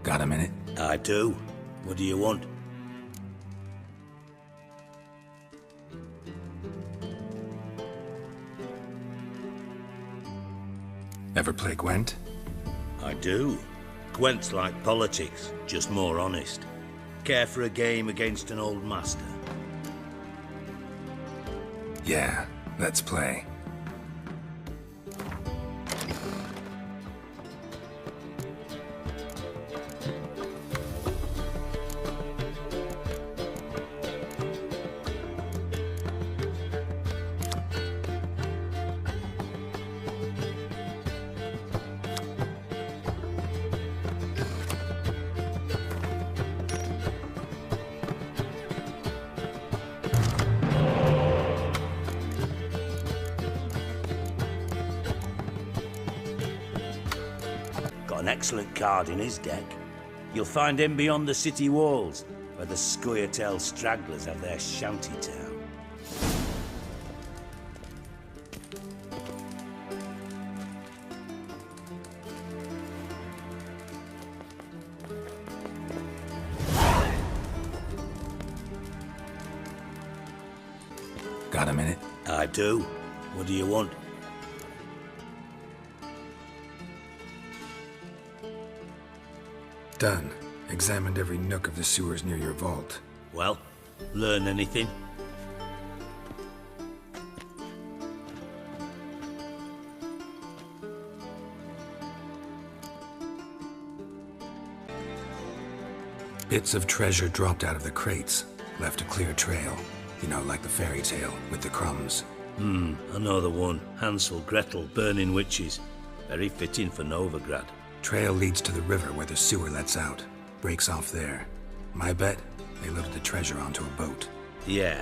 Got a minute? I do. What do you want? Ever play Gwent? I do. Gwent's like politics, just more honest. Care for a game against an old master? Yeah, let's play. Got an excellent card in his deck. You'll find him beyond the city walls, where the Scoia'tael stragglers have their shanty town. Got a minute? I do. What do you want? Done. Examined every nook of the sewers near your vault. Well, learn anything? Bits of treasure dropped out of the crates. Left a clear trail. You know, like the fairy tale, with the crumbs. I know the one. Hansel, Gretel, burning witches. Very fitting for Novigrad. Trail leads to the river where the sewer lets out. Breaks off there. My bet, they loaded the treasure onto a boat. Yeah,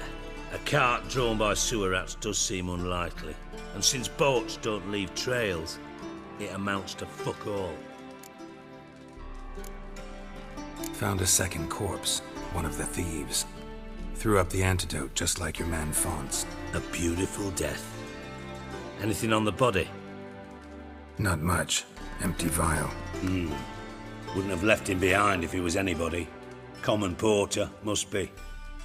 a cart drawn by sewer rats does seem unlikely. And since boats don't leave trails, it amounts to fuck all. Found a second corpse, one of the thieves. Threw up the antidote just like your man Fonz. A beautiful death. Anything on the body? Not much. Empty vial. Wouldn't have left him behind if he was anybody. Common porter, must be.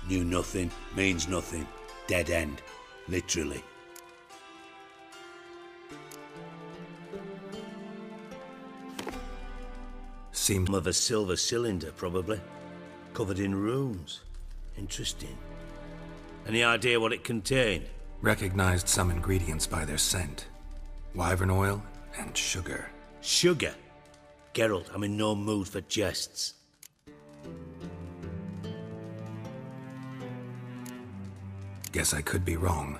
Knew nothing, means nothing. Dead end. Literally. Seemed Of a silver cylinder, probably. Covered in runes. Interesting. Any idea what it contained? recognized some ingredients by their scent. Wyvern oil and sugar. Sugar? Geralt, I'm in no mood for jests. Guess I could be wrong.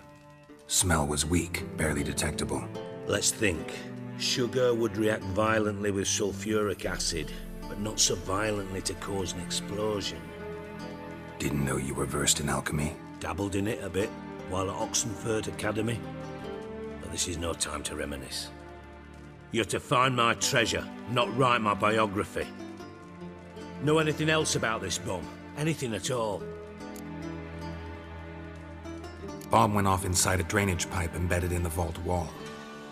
Smell was weak, barely detectable. Let's think. Sugar would react violently with sulfuric acid, but not so violently to cause an explosion. Didn't know you were versed in alchemy. Dabbled in it a bit while at Oxenford Academy. But this is no time to reminisce. You're to find my treasure, not write my biography. Know anything else about this bomb? Anything at all? Bomb went off inside a drainage pipe embedded in the vault wall.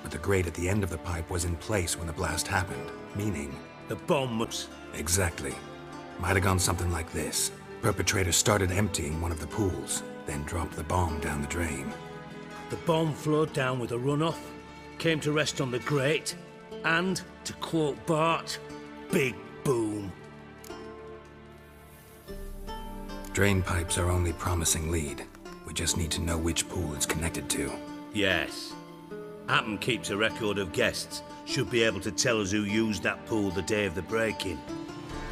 But the grate at the end of the pipe was in place when the blast happened, meaning... The bomb was... Exactly. Might have gone something like this. Perpetrator started emptying one of the pools, then dropped the bomb down the drain. The bomb flowed down with a runoff, came to rest on the grate, and, to quote Bart, big boom. Drain pipes are only promising lead. We just need to know which pool it's connected to. Yes. Appen keeps a record of guests. Should be able to tell us who used that pool the day of the break-in.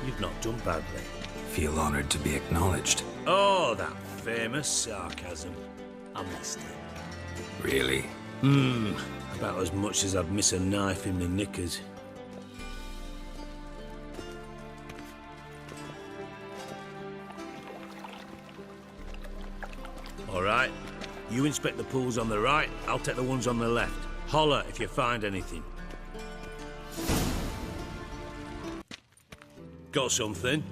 You've not done badly. Feel honored to be acknowledged. Oh, that famous sarcasm. I missed it. Really? About as much as I'd miss a knife in my knickers. All right. You inspect the pools on the right, I'll take the ones on the left. Holler if you find anything. Got something?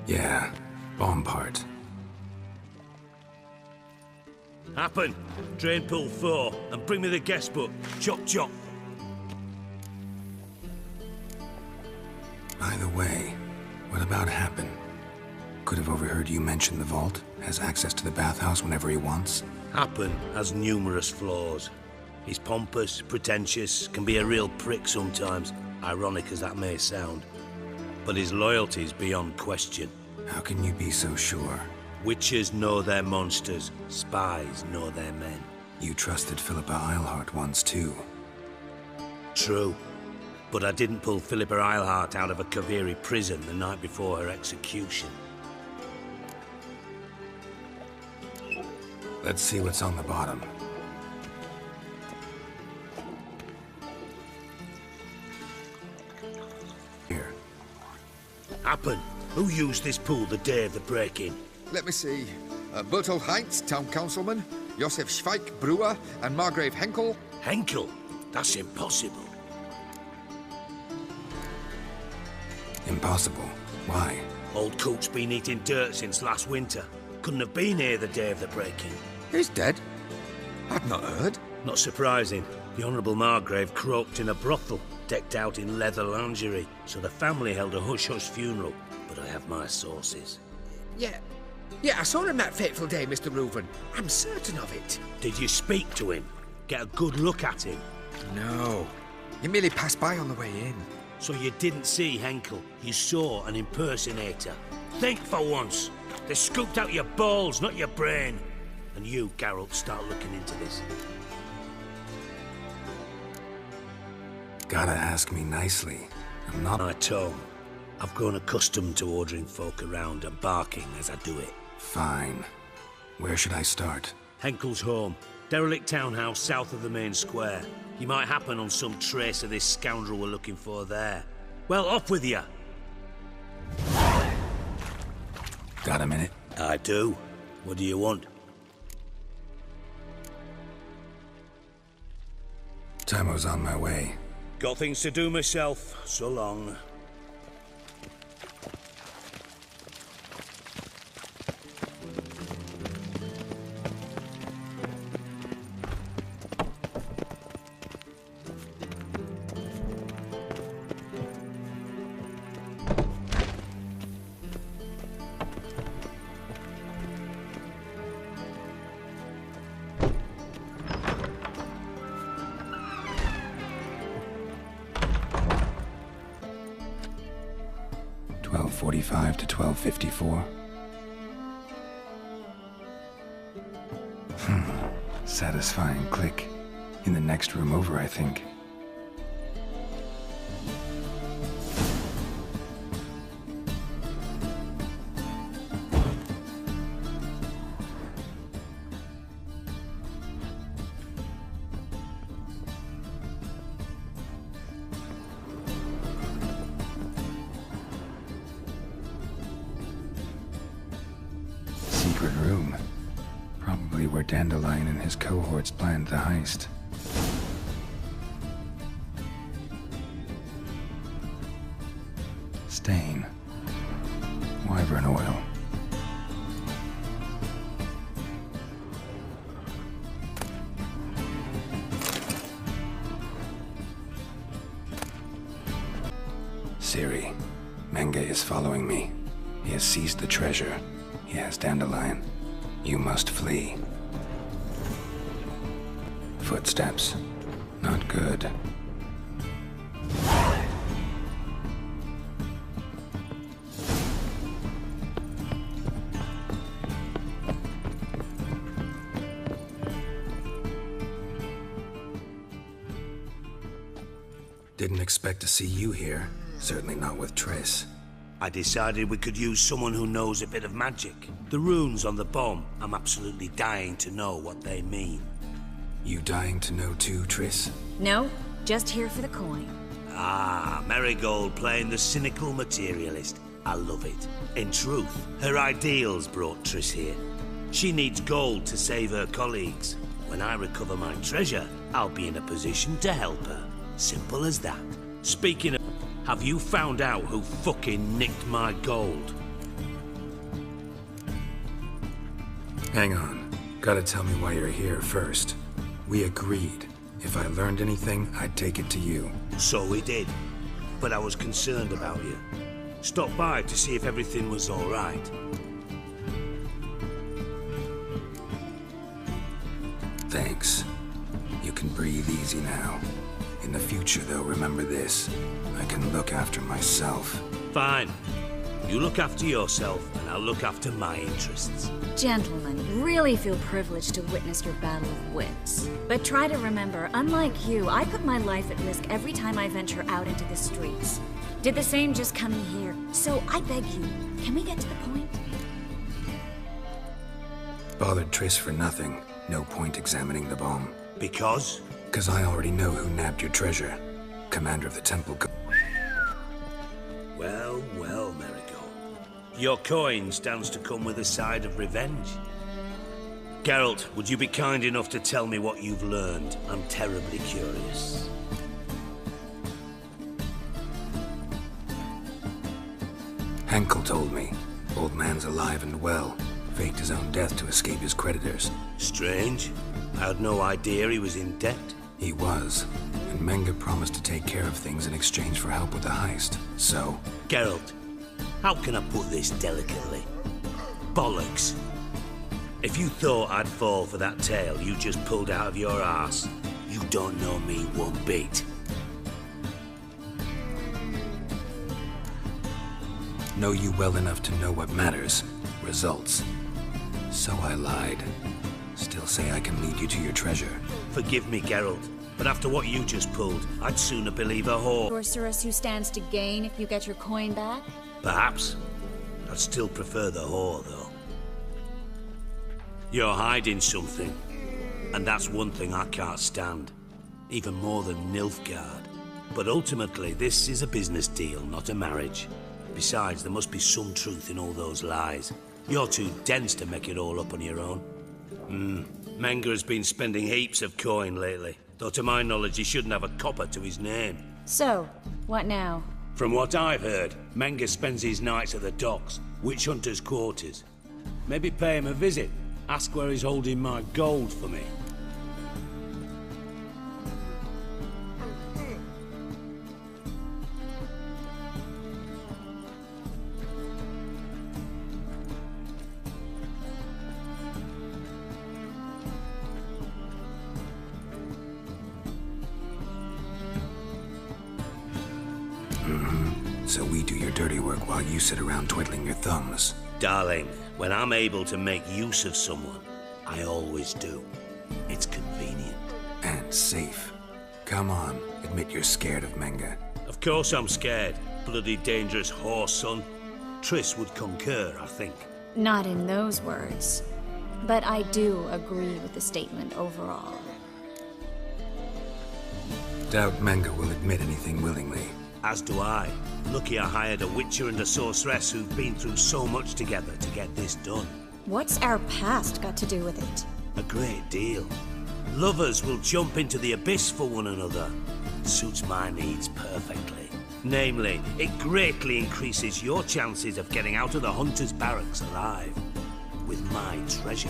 Yeah, bomb part. Happen. Drain pool 4, and bring me the guest book. Chop chop. By the way, What about Happen? Could have overheard you mention the vault. Has access to the bathhouse whenever he wants. Happen has numerous flaws. He's pompous, pretentious, can be a real prick sometimes, ironic as that may sound. But his loyalty's beyond question. How can you be so sure? Witches know their monsters, spies know their men. You trusted Philippa Eilhart once too. True. But I didn't pull Philippa Eilhart out of a Kaviri prison the night before her execution. Let's see what's on the bottom. Here. Happen. Who used this pool the day of the break-in? Let me see. Bertolt Heinz, town councilman, Josef Schweik, brewer, and Margrave Henkel. Henkel? That's impossible. Impossible. Why? Old coot's been eating dirt since last winter. Couldn't have been here the day of the break-in. He's dead? I've not heard. Not surprising. The Honourable Margrave croaked in a brothel, decked out in leather lingerie, so the family held a hush-hush funeral. But I have my sources. Yeah, I saw him that fateful day, Mr. Reuven. I'm certain of it. Did you speak to him? Get a good look at him? No. He merely passed by on the way in. So you didn't see Henkel. You saw an impersonator. Think for once. They scooped out your balls, not your brain. And you, Geralt, start looking into this. Gotta ask me nicely. I'm not... My tongue. I've grown accustomed to ordering folk around and barking as I do it. Fine. Where should I start? Henkel's home. Derelict townhouse south of the main square. You might happen on some trace of this scoundrel we're looking for there. Well, off with you! Got a minute? I do. What do you want? Tamo's on my way. Got things to do myself. So long. .45 to 12:54. Satisfying click. In the next room over, I think. Secret room. Probably where Dandelion and his cohorts planned the heist. Stain. Wyvern oil. Ciri. Menge is following me. He has seized the treasure. He has Dandelion. You must flee. Footsteps. Not good. Didn't expect to see you here. Certainly not with Triss. I decided we could use someone who knows a bit of magic. The runes on the bomb, I'm absolutely dying to know what they mean. You dying to know too, Triss? No, just here for the coin. Ah, Marigold playing the cynical materialist. I love it. In truth, her ideals brought Triss here. She needs gold to save her colleagues. When I recover my treasure, I'll be in a position to help her. Simple as that. Speaking of, have you found out who fucking nicked my gold? Hang on. Gotta tell me why you're here first. We agreed. If I learned anything, I'd take it to you. So we did. But I was concerned about you. Stopped by to see if everything was all right. Thanks. You can breathe easy now. In the future, though, remember this. I can look after myself. Fine. You look after yourself, and I'll look after my interests. Gentlemen, really feel privileged to witness your battle of wits. But try to remember, unlike you, I put my life at risk every time I venture out into the streets. Did the same just coming here. So I beg you, can we get to the point? Bothered Triss for nothing. No point examining the bomb. Because? Because I already know who nabbed your treasure. Commander of the Temple Well, well, Marigold. Your coin stands to come with a side of revenge. Geralt, would you be kind enough to tell me what you've learned? I'm terribly curious. Henkel told me. Old man's alive and well. Faked his own death to escape his creditors. Strange. I had no idea he was in debt. He was. And Menge promised to take care of things in exchange for help with the heist. So... Geralt, how can I put this delicately? Bollocks. If you thought I'd fall for that tale you just pulled out of your arse, you don't know me one bit. Know you well enough to know what matters. Results. So I lied. Still say I can lead you to your treasure. Forgive me, Geralt, but after what you just pulled, I'd sooner believe a whore. Sorceress who stands to gain if you get your coin back? Perhaps. I'd still prefer the whore, though. You're hiding something, and that's one thing I can't stand. Even more than Nilfgaard. But ultimately, this is a business deal, not a marriage. Besides, there must be some truth in all those lies. You're too dense to make it all up on your own. Menge has been spending heaps of coin lately, though to my knowledge he shouldn't have a copper to his name. So, what now? From what I've heard, Menge spends his nights at the docks, witch hunters' quarters. Maybe pay him a visit, ask where he's holding my gold for me. So we do your dirty work while you sit around twiddling your thumbs. Darling, when I'm able to make use of someone, I always do. It's convenient. And safe. Come on, admit you're scared of Menge. Of course I'm scared. Bloody dangerous whore, son. Triss would concur, I think. Not in those words. But I do agree with the statement overall. Doubt Menge will admit anything willingly. As do I. Lucky I hired a witcher and a sorceress who've been through so much together to get this done. What's our past got to do with it? A great deal. Lovers will jump into the abyss for one another. Suits my needs perfectly. Namely, it greatly increases your chances of getting out of the hunter's barracks alive. With my treasure.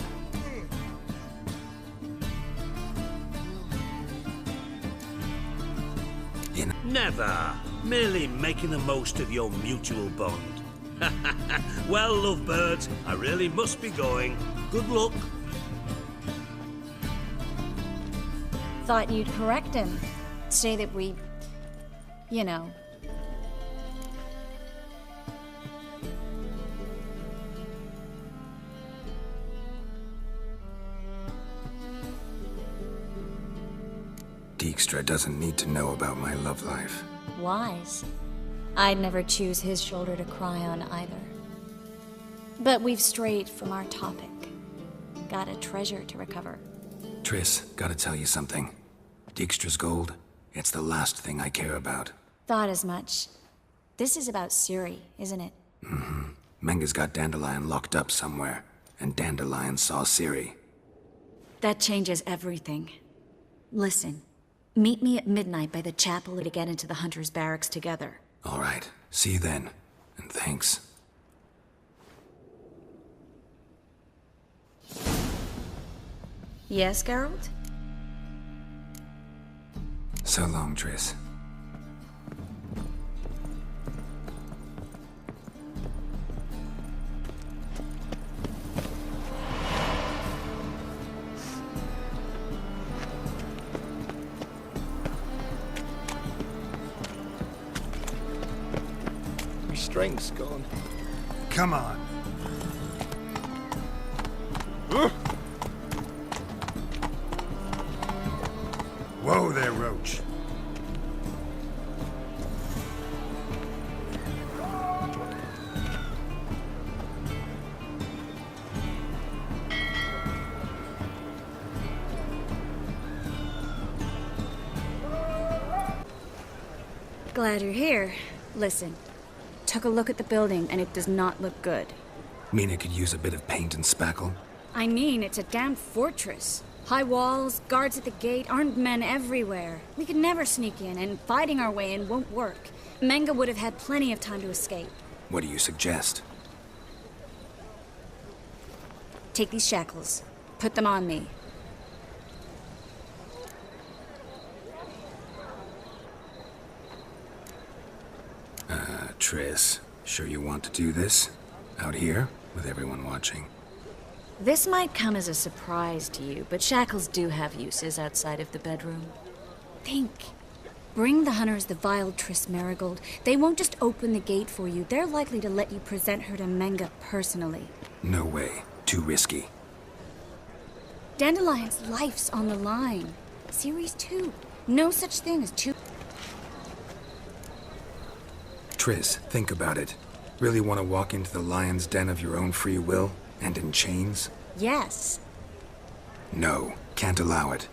Never. Merely making the most of your mutual bond. Well, lovebirds, I really must be going. Good luck. Thought you'd correct him. Say that we... you know... Dijkstra doesn't need to know about my love life. Wise. I'd never choose his shoulder to cry on either. But we've strayed from our topic. Got a treasure to recover. Triss, gotta tell you something. Dijkstra's gold, it's the last thing I care about. Thought as much. This is about Ciri, isn't it? Menge's got Dandelion locked up somewhere, and Dandelion saw Ciri. That changes everything. Listen. Meet me at midnight by the chapel to get into the Hunter's barracks together. All right. See you then. And thanks. Yes, Geralt? So long, Triss. strength's gone. Come on. Whoa there, Roach. Glad you're here. Listen, took a look at the building and it does not look good. Mean it could use a bit of paint and spackle? I mean, it's a damn fortress. High walls, guards at the gate, armed men everywhere. We could never sneak in, and fighting our way in won't work. Menga would have had plenty of time to escape. What do you suggest? Take these shackles. Put them on me. Triss, sure you want to do this? Out here, with everyone watching? This might come as a surprise to you, but shackles do have uses outside of the bedroom. Think. Bring the hunters the vile Triss Marigold. They won't just open the gate for you. They're likely to let you present her to Menga personally. No way. Too risky. Dandelion's life's on the line. Series 2. No such thing as two... Triss, think about it. Really want to walk into the lion's den of your own free will? And in chains? Yes. No, can't allow it.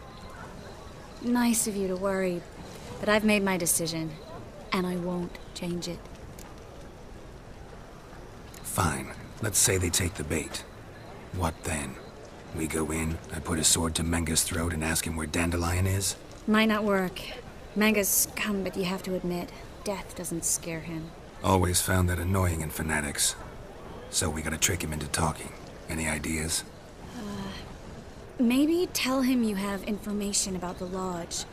Nice of you to worry, but I've made my decision, and I won't change it. Fine. Let's say they take the bait. What then? We go in, I put a sword to Menga's throat and ask him where Dandelion is? Might not work. Menga's scum, but you have to admit, death doesn't scare him. Always found that annoying in fanatics. So we gotta trick him into talking. Any ideas? Maybe tell him you have information about the Lodge.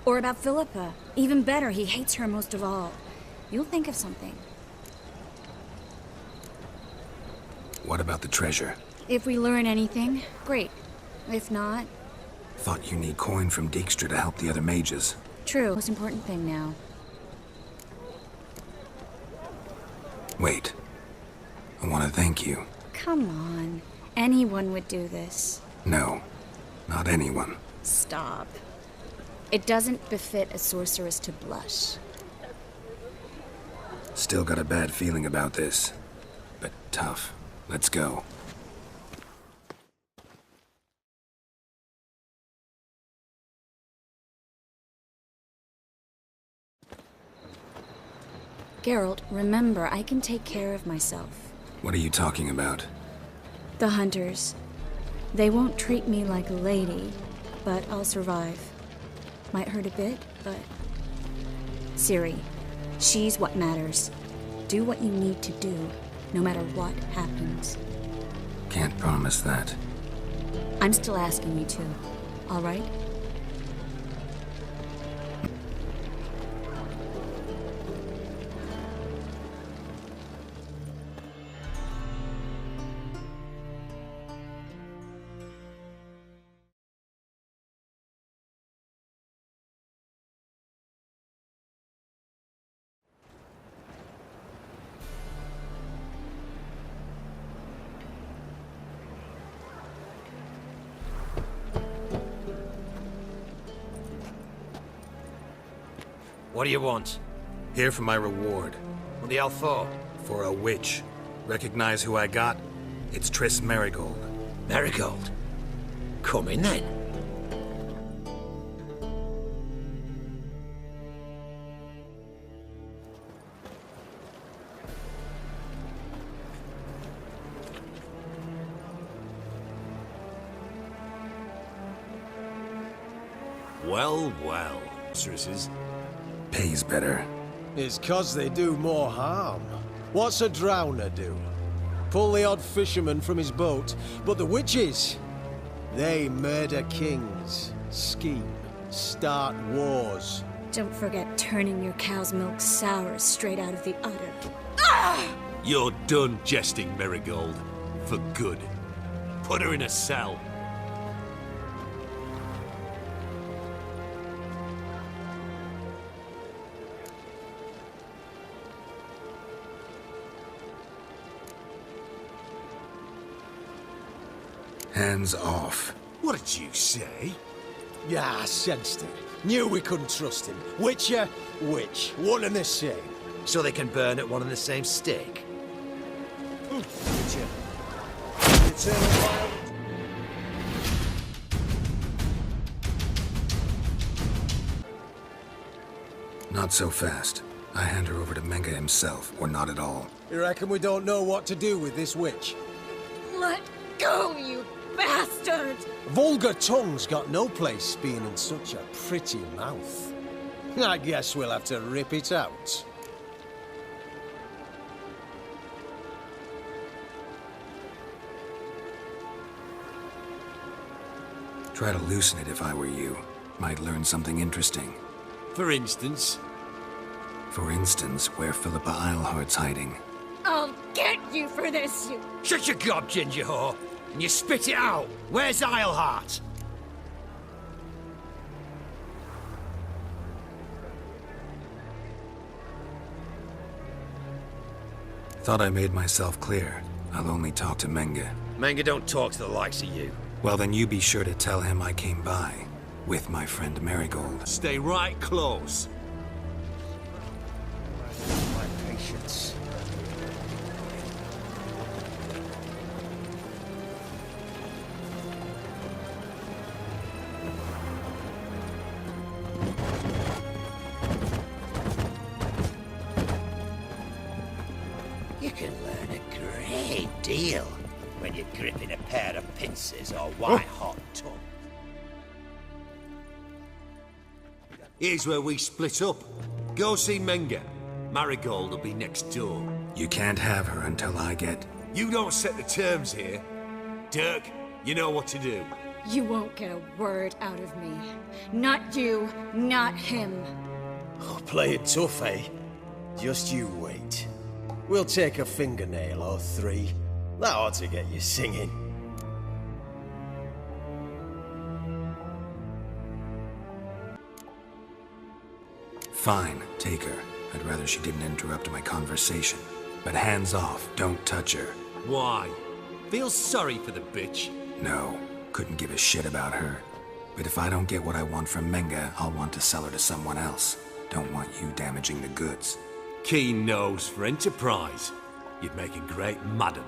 Or about Philippa. Even better, he hates her most of all. You'll think of something. What about the treasure? If we learn anything, great. If not... Thought you need coin from Dijkstra to help the other mages. True. Most important thing now. Wait. I want to thank you. Come on. Anyone would do this. No. Not anyone. Stop. It doesn't befit a sorceress to blush. Still got a bad feeling about this. But tough. Let's go. Geralt, remember, I can take care of myself. What are you talking about? The hunters. They won't treat me like a lady, but I'll survive. Might hurt a bit, but... Ciri, she's what matters. Do what you need to do, no matter what happens. Can't promise that. I'm still asking you to, all right? What do you want? Here for my reward. What the hell for? For a witch. Recognize who I got? It's Triss Marigold. Marigold? Come in then. Well, well, Trisses. Pays better. It's 'cause they do more harm. What's a drowner do? Pull the odd fisherman from his boat, but the witches, they murder kings, scheme, start wars. Don't forget turning your cow's milk sour straight out of the udder. You're done jesting, Marigold. For good. Put her in a cell. Hands off. What did you say? Yeah, I sensed it. Knew we couldn't trust him. Witcher, witch. One and the same. So they can burn at one and the same stake? Witcher. Eternal fire. Not so fast. I hand her over to Menga himself, or not at all. You reckon we don't know what to do with this witch? Let go, you bastard! Vulgar tongue's got no place being in such a pretty mouth. I guess we'll have to rip it out. Try to loosen it if I were you. Might learn something interesting. For instance? For instance, where Philippa Eilhart's hiding. I'll get you for this, you... Shut your gob, ginger whore! And you spit it out! Where's Eilhart? Thought I made myself clear. I'll only talk to Menga. Menga don't talk to the likes of you. Well, then you be sure to tell him I came by. With my friend Marigold. Stay right close. My patience. You can learn a great deal when you're gripping a pair of pincers or white-hot tongue. Here's where we split up. Go see Menga. Marigold will be next door. You can't have her until I get... You don't set the terms here. Dirk, you know what to do. You won't get a word out of me. Not you, not him. Oh, play it tough, eh? Just you wait. We'll take a fingernail or three. That ought to get you singing. Fine, take her. I'd rather she didn't interrupt my conversation. But hands off, don't touch her. Why? Feel sorry for the bitch? No, couldn't give a shit about her. But if I don't get what I want from Menga, I'll want to sell her to someone else. Don't want you damaging the goods. Keen nose for enterprise. You'd make a great madam.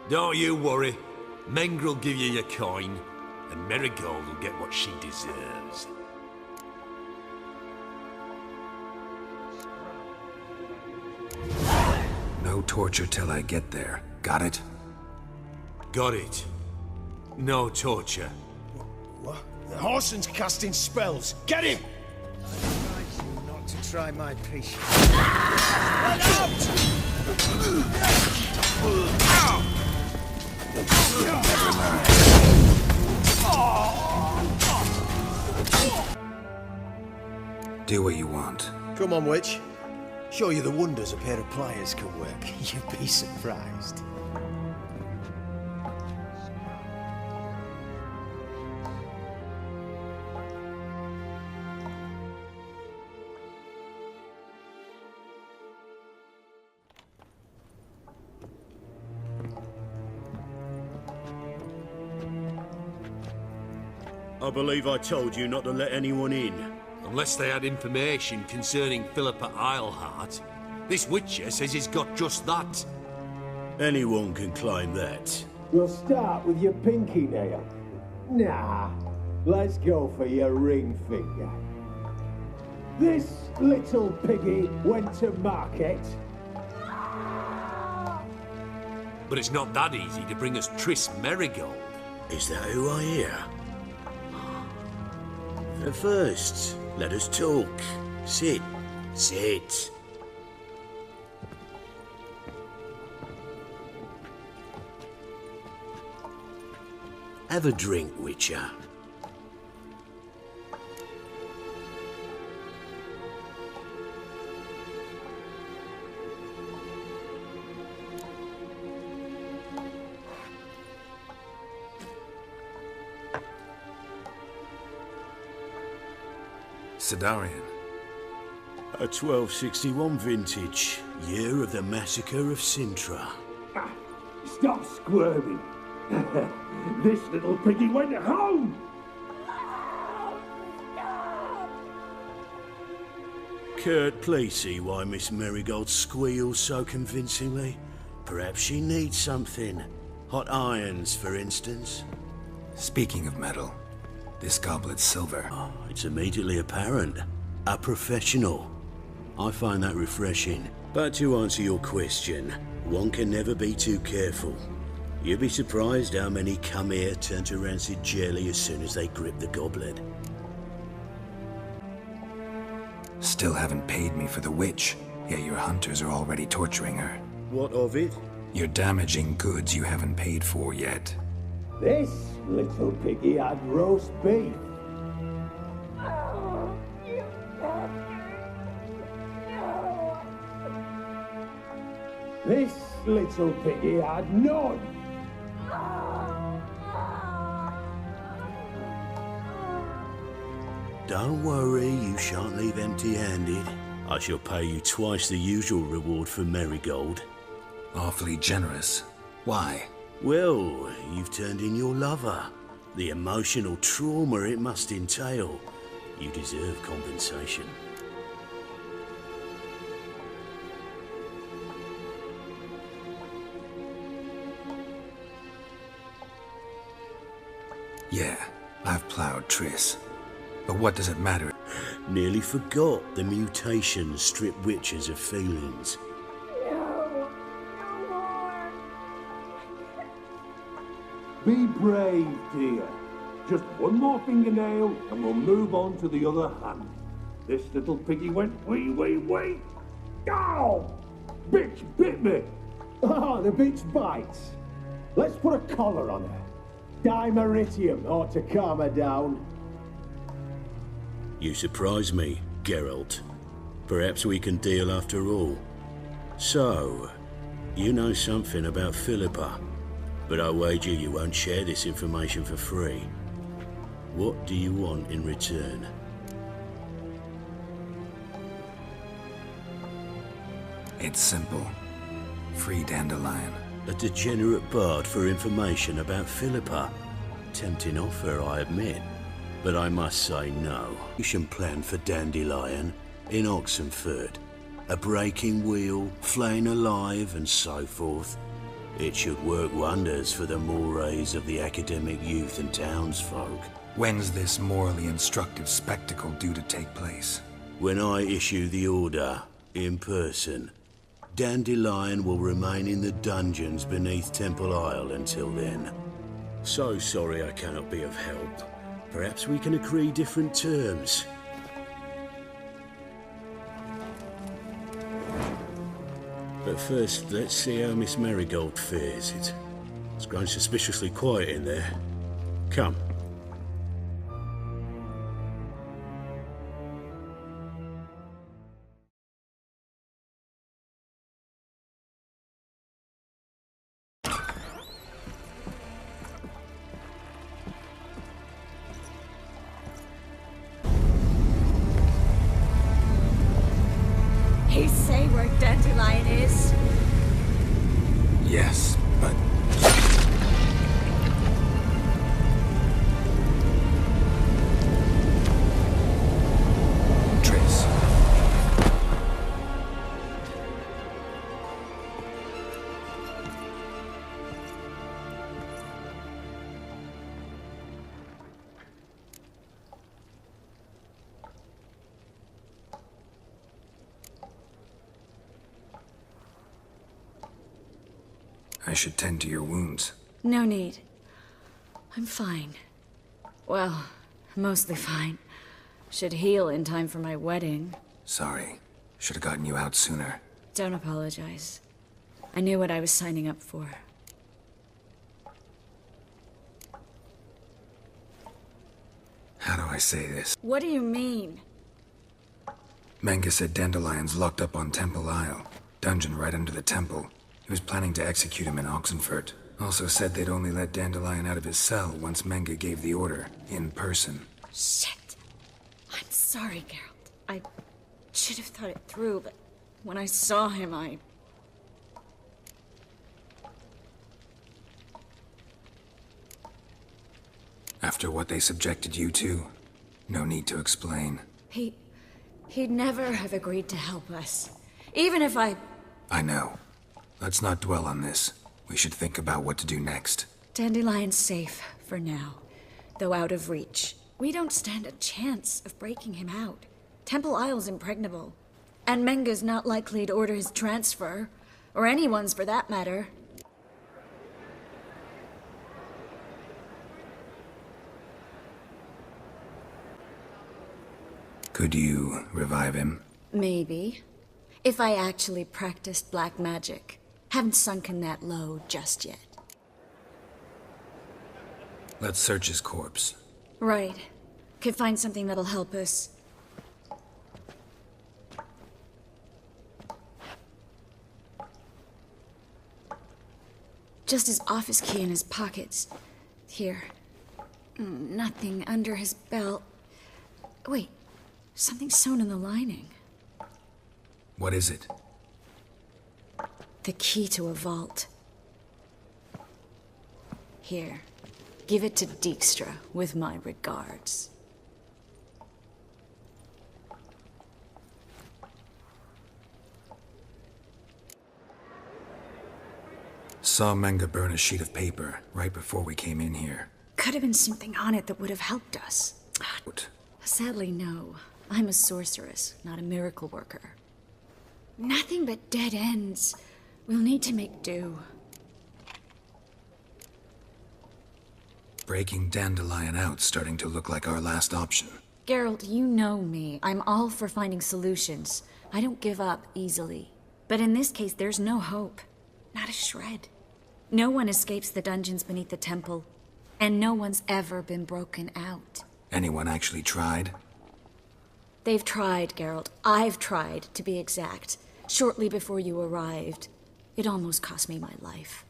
Don't you worry. Mengr'll give you your coin, and Marigold will get what she deserves. No torture till I get there. Got it? Got it. No torture. What? The Horson's casting spells. Get him! I advise you not to try my patience. Do what you want. Come on, witch. Show you the wonders a pair of pliers can work. You'd be surprised. I believe I told you not to let anyone in. Unless they had information concerning Philippa Eilhart. This Witcher says he's got just that. Anyone can claim that. We'll start with your pinky nail. Nah, let's go for your ring finger. This little piggy went to market. But it's not that easy to bring us Triss Marigold. Is that who I hear? At first, let us talk. Sit. Sit. Have a drink, Witcher. Sidarian. A 1261 vintage, year of the massacre of Sintra. Stop squirming. This little piggy went home! Kurt, please see why Miss Marigold squeals so convincingly. Perhaps she needs something. Hot irons, for instance. Speaking of metal, this goblet's silver. Oh, it's immediately apparent. A professional. I find that refreshing. But to answer your question, one can never be too careful. You'd be surprised how many come here turn to rancid jelly as soon as they grip the goblet. Still haven't paid me for the witch, yet your hunters are already torturing her. What of it? You're damaging goods you haven't paid for yet. This little piggy had roast beef. This little piggy had none. Don't worry, you shan't leave empty-handed. I shall pay you twice the usual reward for Marigold. Awfully generous. Why? Well, you've turned in your lover. The emotional trauma it must entail. You deserve compensation. Yeah, I've plowed Triss. But what does it matter? Nearly forgot the mutations strip witches of feelings. Be brave, dear. Just one more fingernail and we'll move on to the other hand. This little piggy went wee. Ow! Bitch bit me! Ah, the bitch bites. Let's put a collar on her. Dimeritium ought to calm her down. You surprise me, Geralt. Perhaps we can deal after all. So, you know something about Philippa, but I wager you won't share this information for free. What do you want in return? It's simple. Free Dandelion. A degenerate bard for information about Philippa. Tempting offer, I admit. But I must say no. Mission plan for Dandelion in Oxenford. A breaking wheel, flaying alive, and so forth. It should work wonders for the mores of the academic youth and townsfolk. When's this morally instructive spectacle due to take place? When I issue the order, in person. Dandelion will remain in the dungeons beneath Temple Isle until then. So sorry I cannot be of help. Perhaps we can agree different terms. But first, let's see how Miss Marigold fares. It's grown suspiciously quiet in there. Come. He say where Dandelion is? Yes, but... Triss. I should tend to your wounds. No need. I'm fine. Well, mostly fine. Should heal in time for my wedding. Sorry. Should have gotten you out sooner. Don't apologize. I knew what I was signing up for. How do I say this? What do you mean? Menge said Dandelion's locked up on Temple Isle. Dungeon right under the temple. He was planning to execute him in Oxenfurt. Also said they'd only let Dandelion out of his cell once Menge gave the order, in person. Shit. I'm sorry, Geralt. I should have thought it through, but when I saw him, After what they subjected you to, no need to explain. He'd never have agreed to help us. Even if I know. Let's not dwell on this. We should think about what to do next. Dandelion's safe for now, though out of reach. We don't stand a chance of breaking him out. Temple Isle's impregnable. And Menga's not likely to order his transfer. Or anyone's for that matter. Could you revive him? Maybe. If I actually practiced black magic. Haven't sunken that low just yet. Let's search his corpse. Right. Could find something that'll help us. Just his office key in his pockets. Here. Nothing under his belt. Wait. Something sewn in the lining. What is it? The key to a vault. Here. Give it to Dijkstra with my regards. Saw Menga burn a sheet of paper right before we came in here. Could have been something on it that would have helped us. What? Sadly, no. I'm a sorceress, not a miracle worker. Nothing but dead ends. We'll need to make do. Breaking Dandelion out's starting to look like our last option. Geralt, you know me. I'm all for finding solutions. I don't give up easily. But in this case, there's no hope. Not a shred. No one escapes the dungeons beneath the temple. And no one's ever been broken out. Anyone actually tried? They've tried, Geralt. I've tried, to be exact. Shortly before you arrived. It almost cost me my life.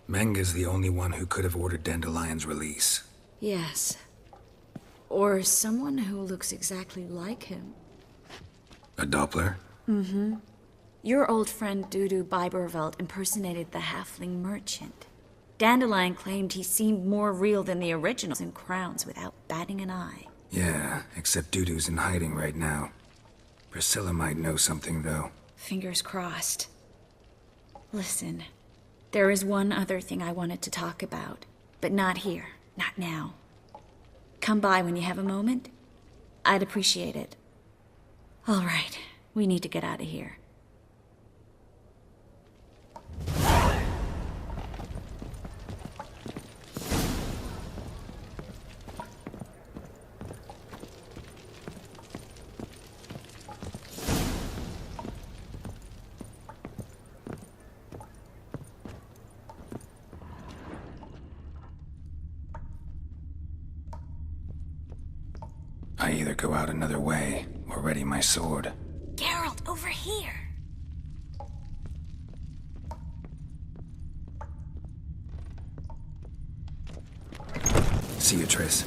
Menga's the only one who could have ordered Dandelion's release. Yes. Or someone who looks exactly like him. A Doppler? Mm-hmm. Your old friend Dudu Biberveld impersonated the halfling merchant. Dandelion claimed he seemed more real than the originals in crowns without batting an eye. Yeah, except Dudu's in hiding right now. Priscilla might know something, though. Fingers crossed. Listen, there is one other thing I wanted to talk about, but not here, not now. Come by when you have a moment. I'd appreciate it. All right, we need to get out of here. I either go out another way, or ready my sword. Geralt, over here! See you, Triss.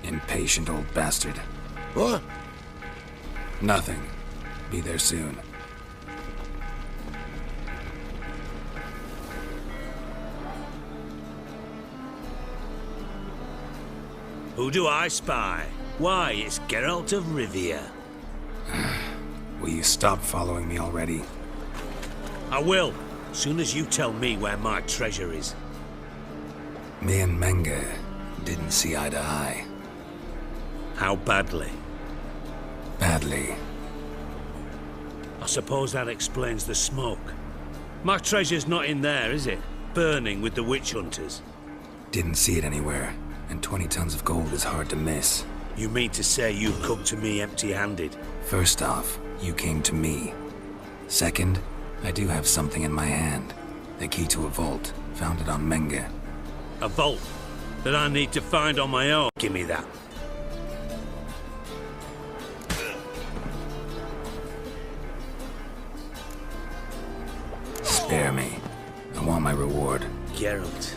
Impatient old bastard. What? Nothing. Be there soon. Who do I spy? Why, it's Geralt of Rivia. Will you stop following me already? I will, soon as you tell me where my treasure is. Me and Menga didn't see eye to eye. How badly? Badly. I suppose that explains the smoke. My treasure's not in there, is it? Burning with the witch hunters. Didn't see it anywhere, and 20 tons of gold is hard to miss. You mean to say you've come to me empty-handed? First off, you came to me. Second, I do have something in my hand. The key to a vault, found it on Menge. A vault that I need to find on my own. Give me that. Spare me. I want my reward. Geralt,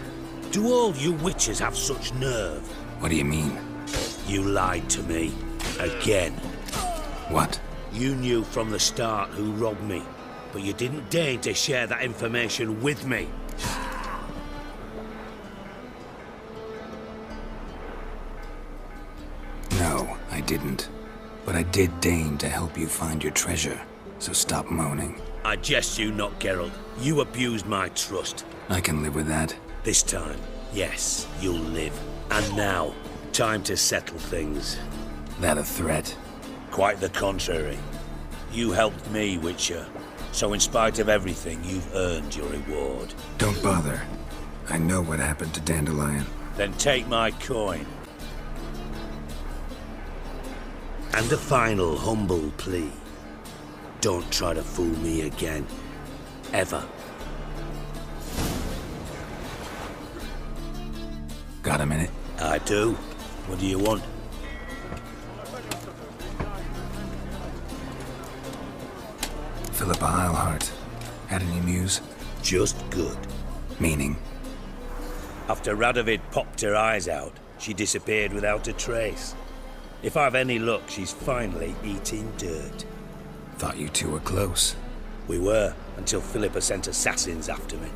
do all you witches have such nerve? What do you mean? You lied to me. Again. What? You knew from the start who robbed me, but you didn't deign to share that information with me. No, I didn't. But I did deign to help you find your treasure, so stop moaning. I jest you not, Geralt. You abused my trust. I can live with that. This time, yes, you'll live. And now, time to settle things. That a threat? Quite the contrary. You helped me, Witcher. So in spite of everything, you've earned your reward. Don't bother. I know what happened to Dandelion. Then take my coin. And a final humble plea. Don't try to fool me again. Ever. Got a minute? I do. What do you want? Philippa Eilhart. Had any news? Just good. Meaning? After Radovid popped her eyes out, she disappeared without a trace. If I've any luck, she's finally eating dirt. Thought you two were close. We were, until Philippa sent assassins after me.